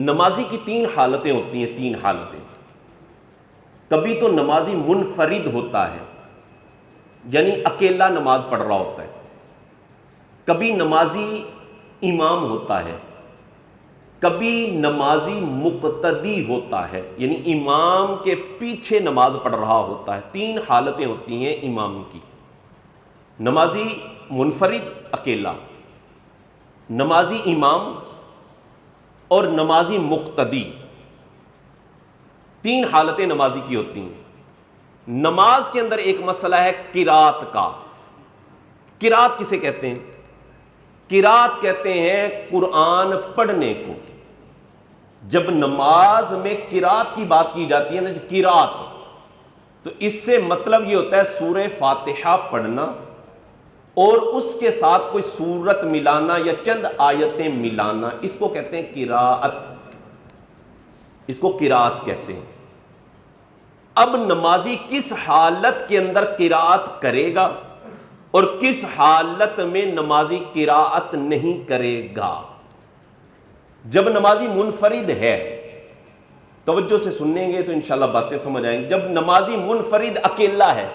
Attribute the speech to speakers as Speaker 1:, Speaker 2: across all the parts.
Speaker 1: نمازی کی تین حالتیں ہوتی ہیں، تین حالتیں۔ کبھی تو نمازی منفرد ہوتا ہے، یعنی اکیلا نماز پڑھ رہا ہوتا ہے۔ کبھی نمازی امام ہوتا ہے، کبھی نمازی مقتدی ہوتا ہے، یعنی امام کے پیچھے نماز پڑھ رہا ہوتا ہے۔ تین حالتیں ہوتی ہیں امام کی: نمازی منفرد اکیلا، نمازی امام اور نمازی مقتدی۔ تین حالتیں نمازی کی ہوتی ہیں۔ نماز کے اندر ایک مسئلہ ہے قرات کا۔ قرات کسے کہتے ہیں؟ قرات کہتے ہیں قرآن پڑھنے کو۔ جب نماز میں قرات کی بات کی جاتی ہے نا، قرات، تو اس سے مطلب یہ ہوتا ہے سورہ فاتحہ پڑھنا اور اس کے ساتھ کوئی سورت ملانا یا چند آیتیں ملانا، اس کو کہتے ہیں قراءت، اس کو قراءت کہتے ہیں۔ اب نمازی کس حالت کے اندر قراءت کرے گا اور کس حالت میں نمازی قراءت نہیں کرے گا؟ جب نمازی منفرد ہے، توجہ سے سنیں گے تو انشاءاللہ باتیں سمجھ آئیں گی۔ جب نمازی منفرد اکیلا ہے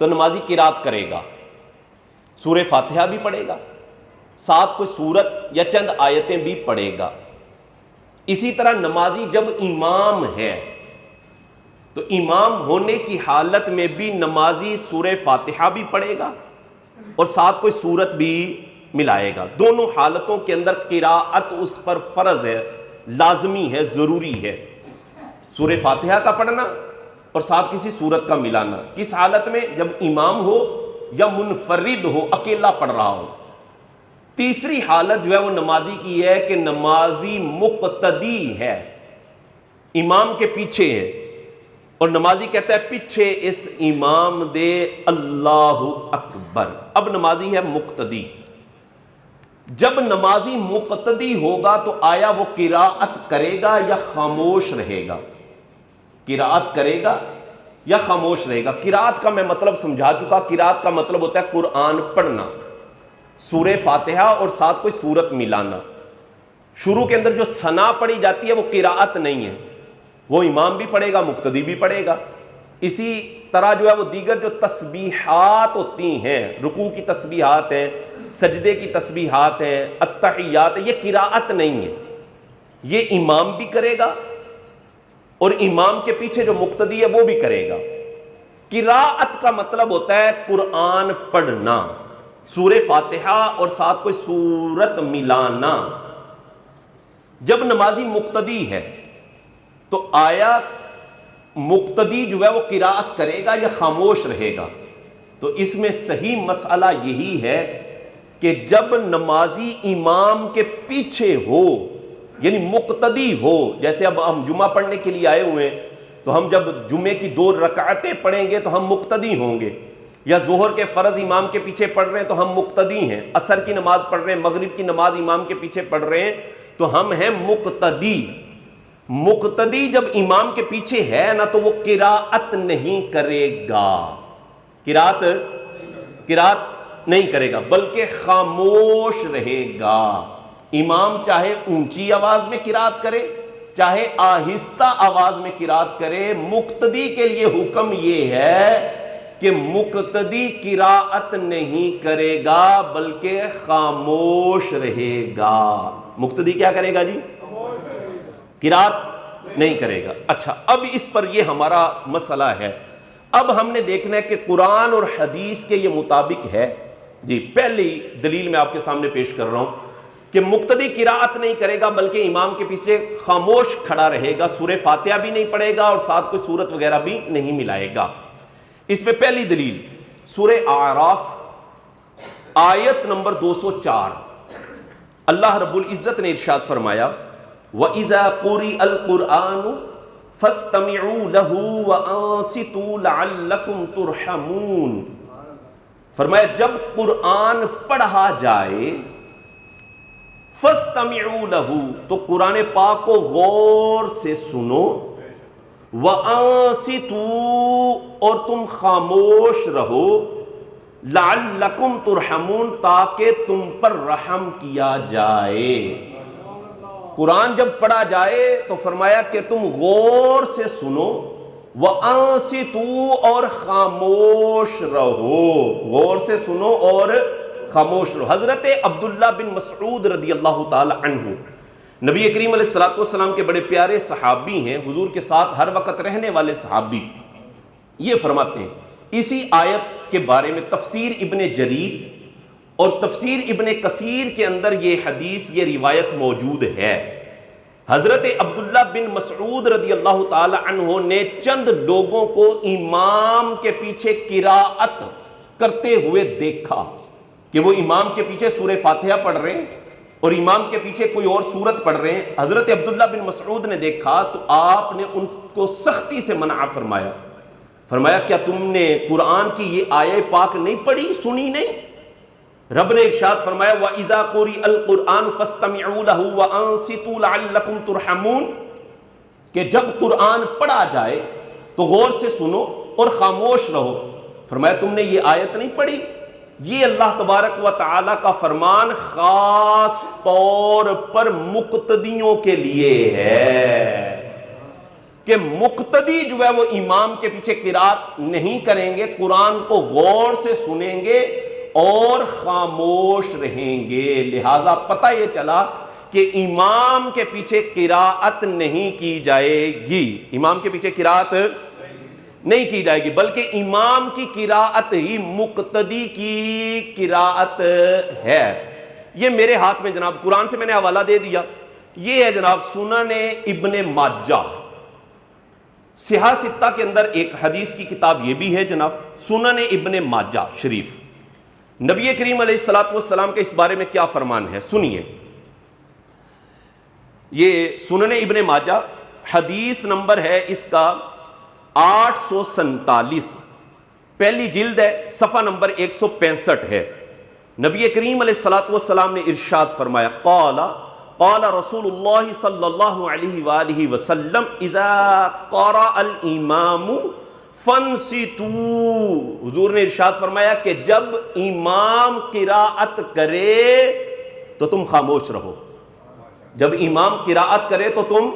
Speaker 1: تو نمازی قراءت کرے گا، سورہ فاتحہ بھی پڑھے گا، ساتھ کوئی سورت یا چند آیتیں بھی پڑھے گا۔ اسی طرح نمازی جب امام ہے تو امام ہونے کی حالت میں بھی نمازی سورہ فاتحہ بھی پڑھے گا اور ساتھ کوئی سورت بھی ملائے گا۔ دونوں حالتوں کے اندر قراءت اس پر فرض ہے، لازمی ہے، ضروری ہے۔ سورہ فاتحہ کا پڑھنا اور ساتھ کسی سورت کا ملانا۔ کس حالت میں؟ جب امام ہو یا منفرد ہو، اکیلا پڑھ رہا ہو۔ تیسری حالت جو ہے وہ نمازی کی ہے کہ نمازی مقتدی ہے، امام کے پیچھے ہے اور نمازی کہتا ہے پیچھے اس امام دے اللہ اکبر۔ اب نمازی ہے مقتدی۔ جب نمازی مقتدی ہوگا تو آیا وہ قراءت کرے گا یا خاموش رہے گا؟ قراءت کرے گا یا خاموش رہے گا؟ قراءت کا میں مطلب سمجھا چکا۔ قراءت کا مطلب ہوتا ہے قرآن پڑھنا، سورہ فاتحہ اور ساتھ کوئی سورت ملانا۔ شروع کے اندر جو ثنا پڑھی جاتی ہے وہ قراءت نہیں ہے، وہ امام بھی پڑھے گا، مقتدی بھی پڑھے گا۔ اسی طرح جو ہے وہ دیگر جو تسبیحات ہوتی ہیں، رکوع کی تسبیحات ہیں، سجدے کی تسبیحات ہیں، التحیات، یہ قراءت نہیں ہے، یہ امام بھی کرے گا اور امام کے پیچھے جو مقتدی ہے وہ بھی کرے گا۔ قراءت کا مطلب ہوتا ہے قرآن پڑھنا، سورہ فاتحہ اور ساتھ کوئی سورت ملانا۔ جب نمازی مقتدی ہے تو آیا مقتدی جو ہے وہ قراءت کرے گا یا خاموش رہے گا؟ تو اس میں صحیح مسئلہ یہی ہے کہ جب نمازی امام کے پیچھے ہو، یعنی مقتدی ہو، جیسے اب ہم جمعہ پڑھنے کے لیے آئے ہوئے ہیں تو ہم جب جمعے کی 2 رکعتیں پڑھیں گے تو ہم مقتدی ہوں گے، یا ظہر کے فرض امام کے پیچھے پڑھ رہے ہیں تو ہم مقتدی ہیں، عصر کی نماز پڑھ رہے ہیں، مغرب کی نماز امام کے پیچھے پڑھ رہے ہیں تو ہم ہیں مقتدی۔ مقتدی جب امام کے پیچھے ہے نا تو وہ قراءت نہیں کرے گا، قراءت نہیں کرے گا بلکہ خاموش رہے گا۔ امام چاہے اونچی آواز میں قراءت کرے چاہے آہستہ آواز میں قراءت کرے، مقتدی کے لیے حکم یہ ہے کہ مقتدی قراءت نہیں کرے گا بلکہ خاموش رہے گا۔ مقتدی کیا کرے گا جی؟ قراءت نہیں کرے گا۔ اچھا، اب اس پر یہ ہمارا مسئلہ ہے۔ اب ہم نے دیکھنا ہے کہ قرآن اور حدیث کے یہ مطابق ہے جی۔ پہلی دلیل میں آپ کے سامنے پیش کر رہا ہوں کہ مقتدی قراءت نہیں کرے گا بلکہ امام کے پیچھے خاموش کھڑا رہے گا، سورہ فاتحہ بھی نہیں پڑھے گا اور ساتھ کوئی سورت وغیرہ بھی نہیں ملائے گا۔ اس میں پہلی دلیل سورہ اعراف آیت نمبر 204، اللہ رب العزت نے ارشاد فرمایا وَإِذَا قُرِئَ الْقُرْآنُ فَاسْتَمِعُوا لَهُ وَأَنصِتُوا لَعَلَّكُمْ تُرْحَمُونَ۔ فرمایا جب قرآن پڑھا جائے فَاسْتَمِعُوا لَهُ تو قرآن پاک کو غور سے سنو، وَأَنصِتُوا اور تم خاموش رہو، لَعَلَّكُمْ تُرْحَمُونَ تاکہ تم پر رحم کیا جائے۔ قرآن جب پڑھا جائے تو فرمایا کہ تم غور سے سنو، وَأَنصِتُوا اور خاموش رہو، غور سے سنو اور خاموش رہو۔ حضرت عبداللہ بن مسعود رضی اللہ تعالی عنہ نبی کریم علیہ السلام کے بڑے پیارے صحابی ہیں، حضور کے ساتھ ہر وقت رہنے والے صحابی، یہ فرماتے ہیں اسی آیت کے بارے میں تفسیر ابن جریر اور تفسیر ابن کثیر کے اندر یہ حدیث، یہ روایت موجود ہے۔ حضرت عبداللہ بن مسعود رضی اللہ تعالی عنہ نے چند لوگوں کو امام کے پیچھے قراءت کرتے ہوئے دیکھا کہ وہ امام کے پیچھے سورہ فاتحہ پڑھ رہے ہیں اور امام کے پیچھے کوئی اور سورت پڑھ رہے ہیں۔ حضرت عبداللہ بن مسعود نے دیکھا تو آپ نے ان کو سختی سے منع فرمایا، فرمایا کیا تم نے قرآن کی یہ آیہ پاک نہیں پڑھی، سنی نہیں؟ رب نے ارشاد فرمایا وَإِذَا قُرِئَ الْقُرْآنُ فَاسْتَمِعُوا لَهُ وَأَنصِتُوا لَعَلَّكُمْ تُرْحَمُونَ کہ جب قرآن پڑھا جائے تو غور سے سنو اور خاموش رہو۔ فرمایا تم نے یہ آیت نہیں پڑھی؟ یہ اللہ تبارک و تعالیٰ کا فرمان خاص طور پر مقتدیوں کے لیے ہے کہ مقتدی جو ہے وہ امام کے پیچھے قرات نہیں کریں گے، قرآن کو غور سے سنیں گے اور خاموش رہیں گے۔ لہذا پتہ یہ چلا کہ امام کے پیچھے قراءت نہیں کی جائے گی، امام کے پیچھے قراءت نہیں کی جائے گی، بلکہ امام کی قراءت ہی مقتدی کی قراءت ہے۔ یہ میرے ہاتھ میں جناب قرآن سے میں نے حوالہ دے دیا، یہ ہے جناب سنن ابن ماجہ، سیاہ ستہ کے اندر ایک حدیث کی کتاب یہ بھی ہے جناب، سنن ابن ماجہ شریف۔ نبی کریم علیہ السلام کے اس بارے میں کیا فرمان ہے سنیے۔ یہ سنن ابن ماجہ حدیث نمبر ہے اس کا 847، پہلی جلد ہے، صفحہ نمبر 165 ہے۔ نبی کریم علیہ السلام نے ارشاد فرمایا قال رسول اللہ صلی اللہ علیہ وآلہ وسلم اذا قرأ الامام فانصتوا، حضور نے ارشاد فرمایا کہ جب امام قراءت کرے تو تم خاموش رہو، جب امام قراءت کرے تو تم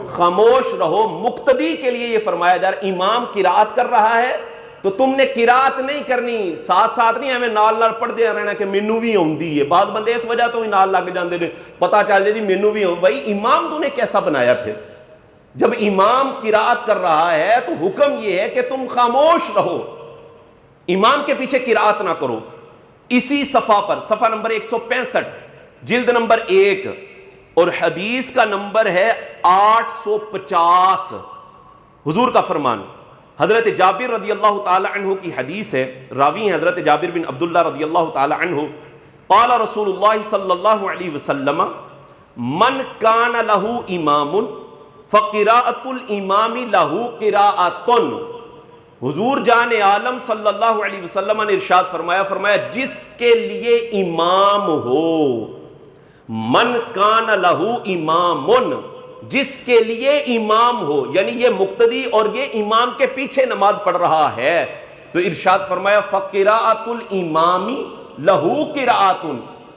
Speaker 1: خاموش رہو۔ مقتدی کے لیے یہ فرمایا جا رہا، امام قراءت کر رہا ہے تو تم نے قراءت نہیں کرنی، ساتھ ساتھ نہیں ہمیں نال نال پڑھ دیا رہنا کہ مینوں بھی آؤندی ہے۔ بعض بندے اس وجہ تو ہی نال لگ جاندے نے، پتہ چل جائے جی مینوں بھی آؤں، بھائی امام تو نے کیسا بنایا؟ پھر جب امام قراءت کر رہا ہے تو حکم یہ ہے کہ تم خاموش رہو، امام کے پیچھے قراءت نہ کرو۔ اسی صفحہ پر، صفحہ نمبر 165، جلد نمبر 1 اور حدیث کا نمبر ہے 850، حضور کا فرمان، حضرت جابر رضی اللہ تعالی عنہ کی حدیث ہے، راوی ہیں حضرت جابر بن عبداللہ رضی اللہ تعالی عنہ، قال رسول اللہ صلی اللہ علیہ وسلم من کان لہ امام فقراءۃ الامام لہ قراءۃ، حضور جان عالم صلی اللہ علیہ وسلم نے ارشاد فرمایا جس کے لیے امام ہو، من کان لہ امام، جس کے لیے امام ہو، یعنی یہ مقتدی اور یہ امام کے پیچھے نماز پڑھ رہا ہے، تو ارشاد فرمایا فقراءۃ الامام لہ قراءۃ،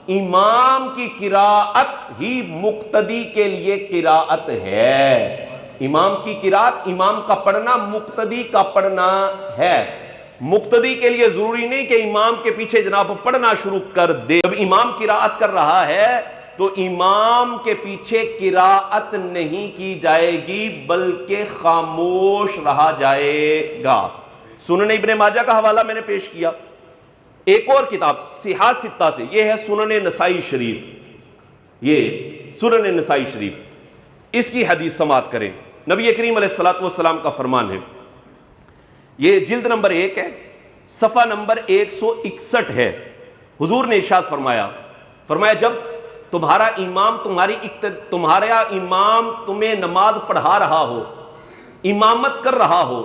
Speaker 1: امام کی قراءت ہی مقتدی کے لیے قراءت ہے۔ امام کی قراءت، امام کا پڑھنا مقتدی کا پڑھنا ہے۔ مقتدی کے لیے ضروری نہیں کہ امام کے پیچھے جناب پڑھنا شروع کر دے، جب امام قراءت کر رہا ہے تو امام کے پیچھے قراءت نہیں کی جائے گی بلکہ خاموش رہا جائے گا۔ سنن ابن ماجہ کا حوالہ میں نے پیش کیا۔ ایک اور کتاب سیاہ ستہ سے، یہ ہے سنن نسائی شریف، یہ سنن نسائی شریف، اس کی حدیث سماعت کریں۔ نبی کریم علیہ السلام کا فرمان ہے، یہ جلد نمبر 1 ہے، صفحہ نمبر 161 ہے۔ حضور نے ارشاد فرمایا جب تمہارا امام تمہیں نماز پڑھا رہا ہو، امامت کر رہا ہو،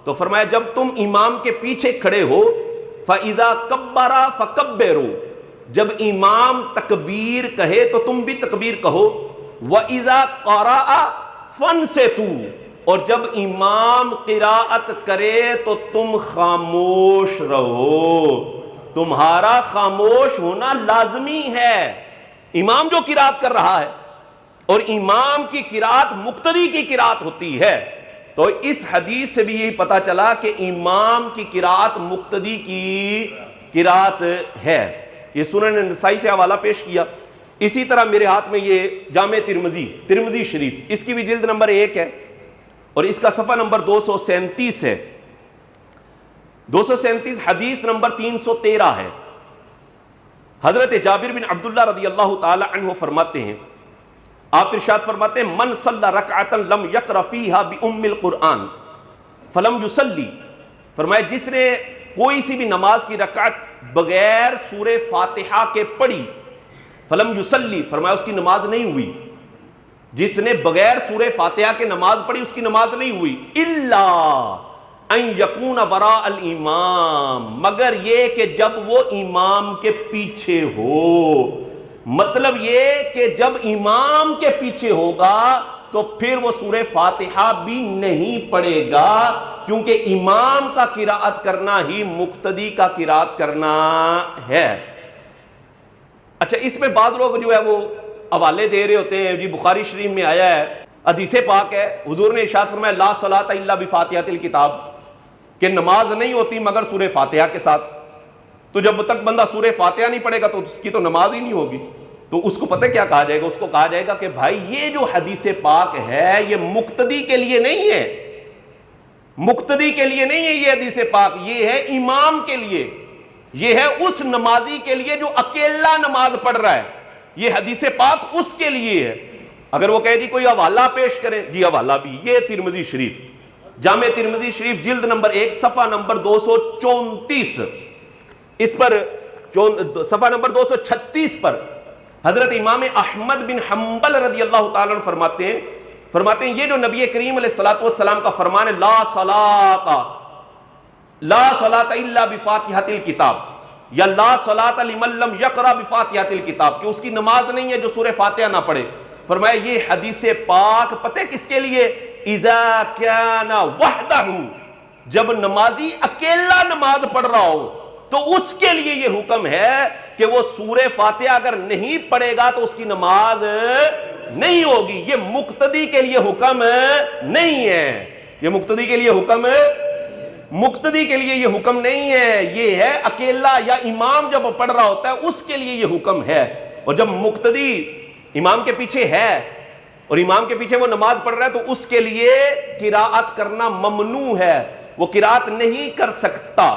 Speaker 1: تو فرمایا جب تم امام کے پیچھے کھڑے ہو فَإِذَا كَبَّرَ فَكَبِّرُوا، جب امام تکبیر کہے تو تم بھی تکبیر کہو، وَإِذَا قَرَأَ فَانصِتُوا، اور جب امام قراءت کرے تو تم خاموش رہو۔ تمہارا خاموش ہونا لازمی ہے، امام جو قراءت کر رہا ہے اور امام کی قرات مقتدی کی قرات ہوتی ہے۔ تو اس حدیث سے بھی یہی پتا چلا کہ امام کی قرات مقتدی کی قرات ہے۔ یہ سنن نسائی سے حوالہ پیش کیا۔ اسی طرح میرے ہاتھ میں یہ جامع ترمذی شریف، اس کی بھی جلد نمبر 1 ہے اور اس کا صفحہ نمبر 237 ہے، 237 حدیث نمبر 313 ہے۔ حضرت جابر بن عبداللہ رضی اللہ تعالی عنہ فرماتے ہیں، آپ ارشاد فرماتے ہیں من صلی رکعتا لم یقرأ فیہا بأم القرآن فلم یصلی، فرمایا جس نے کوئی سی بھی نماز کی رکعت بغیر سورہ فاتحہ کے پڑھی، فلم یصلی، فرمایا اس کی نماز نہیں ہوئی۔ جس نے بغیر سورہ فاتحہ کے نماز پڑھی اس کی نماز نہیں ہوئی، الا ان یکون وراء الامام، مگر یہ کہ جب وہ امام کے پیچھے ہو۔ مطلب یہ کہ جب امام کے پیچھے ہوگا تو پھر وہ سورہ فاتحہ بھی نہیں پڑھے گا، کیونکہ امام کا قرات کرنا ہی مقتدی کا قرات کرنا ہے۔ اچھا، اس میں بعض لوگ جو ہے وہ حوالے دے رہے ہوتے ہیں، جی بخاری شریف میں آیا ہے، حدیث پاک ہے، حضور نے ارشاد فرمایا لا صلاۃ الا بفاتحۃ الکتاب، کہ نماز نہیں ہوتی مگر سورہ فاتحہ کے ساتھ۔ تو جب تک بندہ سورہ فاتحہ نہیں پڑھے گا تو اس کی تو نماز ہی نہیں ہوگی۔ تو اس کو پتہ کیا کہا جائے گا؟ اس کو کہا جائے گا کہ بھائی یہ جو حدیث پاک ہے یہ مقتدی کے لیے نہیں ہے، مقتدی کے لیے نہیں ہے یہ حدیث پاک، یہ ہے امام کے لیے، یہ ہے اس نمازی کے لیے جو اکیلا نماز پڑھ رہا ہے، یہ حدیث پاک اس کے لیے ہے۔ اگر وہ کہے جی کوئی حوالہ پیش کریں، جی حوالہ بھی یہ ترمذی شریف، جامع ترمذی شریف جلد نمبر 1 صفحہ نمبر 234، اس پر صفحہ نمبر 236 پر حضرت امام احمد بن حنبل رضی اللہ تعالیٰ عنہ فرماتے ہیں یہ جو نبی کریم علیہ الصلوۃ والسلام کا فرمان ہے لا صلاۃ الا بفاتحۃ الکتاب، یا لا صلاۃ لمن لم یقرأ بفاتحۃ الکتاب، کہ اس کی نماز نہیں ہے جو سورہ فاتحہ نہ پڑھے، فرمایا یہ حدیث پاک پتہ کس کے لیے؟ اذا کان وحدہ، جب نمازی اکیلا نماز پڑھ رہا ہو تو اس کے لیے یہ حکم ہے کہ وہ سورہ فاتحہ اگر نہیں پڑھے گا تو اس کی نماز نہیں ہوگی۔ یہ مقتدی کے لیے حکم نہیں ہے، یہ مقتدی کے لیے حکم نہیں ہے، یہ ہے اکیلا یا امام جب پڑھ رہا ہوتا ہے اس کے لیے یہ حکم ہے۔ اور جب مقتدی امام کے پیچھے ہے اور امام کے پیچھے وہ نماز پڑھ رہا ہے تو اس کے لیے قرات کرنا ممنوع ہے، وہ قرات نہیں کر سکتا۔